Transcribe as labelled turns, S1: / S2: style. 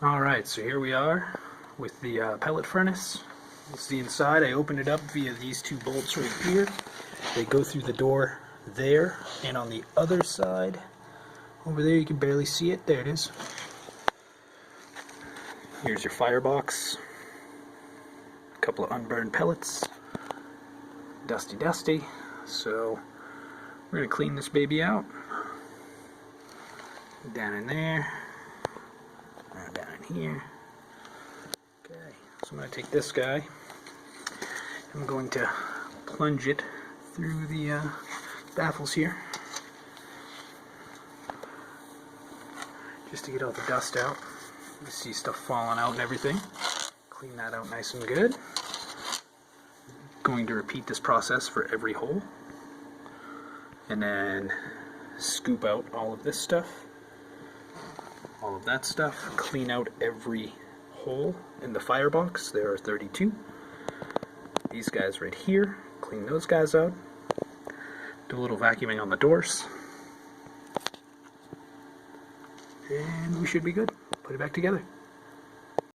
S1: Alright, so here we are with the pellet furnace. This is the inside. I opened it up via these two bolts right here. They go through the door there, and on the other side, over there, you can barely see it. There it is. Here's your firebox. A couple of unburned pellets. Dusty. So we're going to clean this baby out. Down in there. Down in here. Okay, so I'm going to take this guy. I'm going to plunge it through the baffles here, just to get all the dust out. You see stuff falling out and everything. Clean that out nice and good. Going to repeat this process for every hole, and then scoop out all of this stuff, all of that stuff. Clean out every hole in the firebox. There are 32. These guys right here, clean those guys out. Do a little vacuuming on the doors, and we should be good. Put it back together.